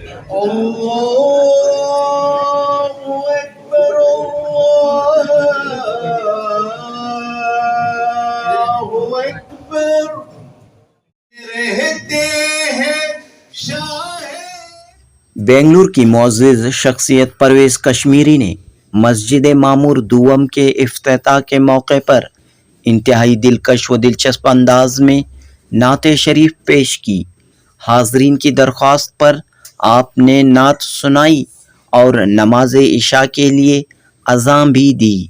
اللہ اکبر اللہ اکبر رہتے ہیں شاہ. بنگلور کی معزز شخصیت پرویز کشمیری نے مسجد معمور دوم کے افتتاح کے موقع پر انتہائی دلکش و دلچسپ انداز میں نعت شریف پیش کی. حاضرین کی درخواست پر آپ نے نعت سنائی اور نماز عشاء کے لیے اذان بھی دی.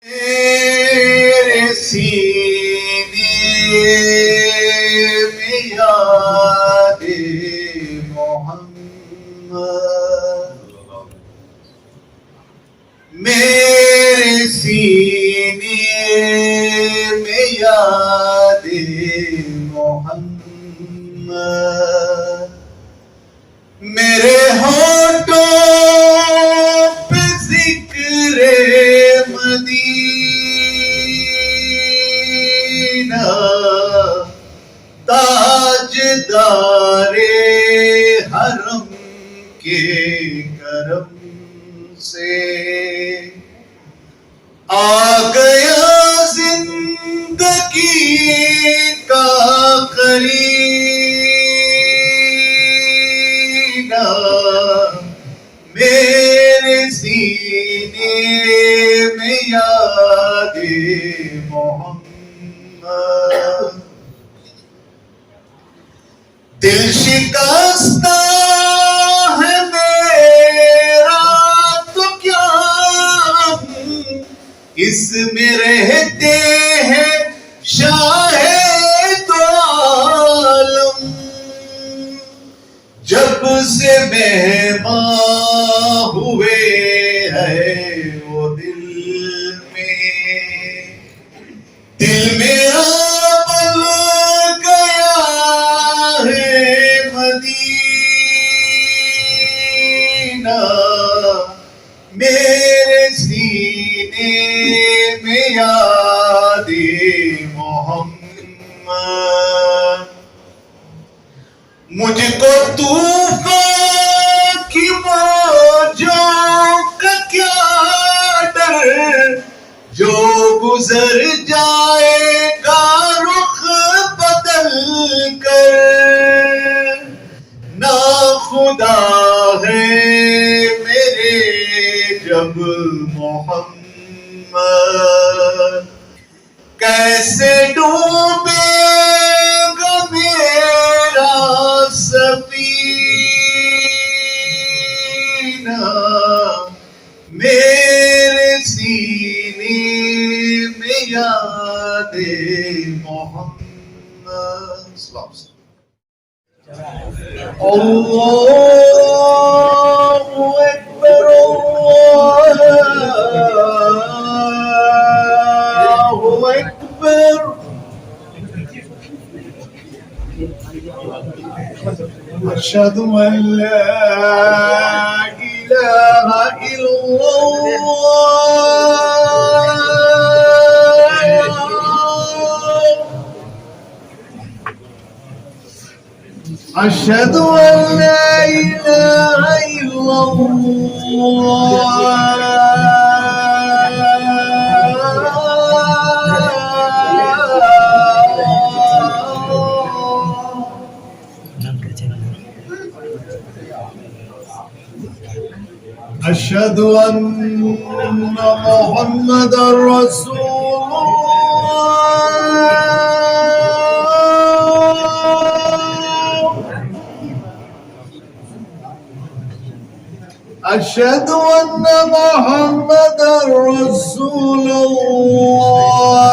میرے سینے میں یاد محمد، میرے سینے میں یاد محمد، میرے ہونٹوں پہ ذکر مدینہ، تاجدار حرم کے کرم سے آ گیا زندگی کا قرینہ، میرے سینے میں یاد محمد. دل شکستہ ہے میرا تو کیا اس میں رہتے ہیں شاہ دو عالم، جب سے مہمان ہوئے ہیں وہ دل میرا بل گیا ہے مدینہ، میرے سینے میں یاد محمد. مجھ کو طوفان کی موجوں کا کیا ڈر، جو گزر جائے گا رخ بدل کر، ناخدا ہے میرے جب محمد. کیسے ڈوبے گا میرا سفینہ، میرے سینے میں یاد محمد. اللہ اکبر اللہ اکبر. اشہد ان لا الہ الا اللہ، اشہد ان لا الہ الا اشہد ان محمد رسول اللہ، اشہد ان محمد رسول اللہ.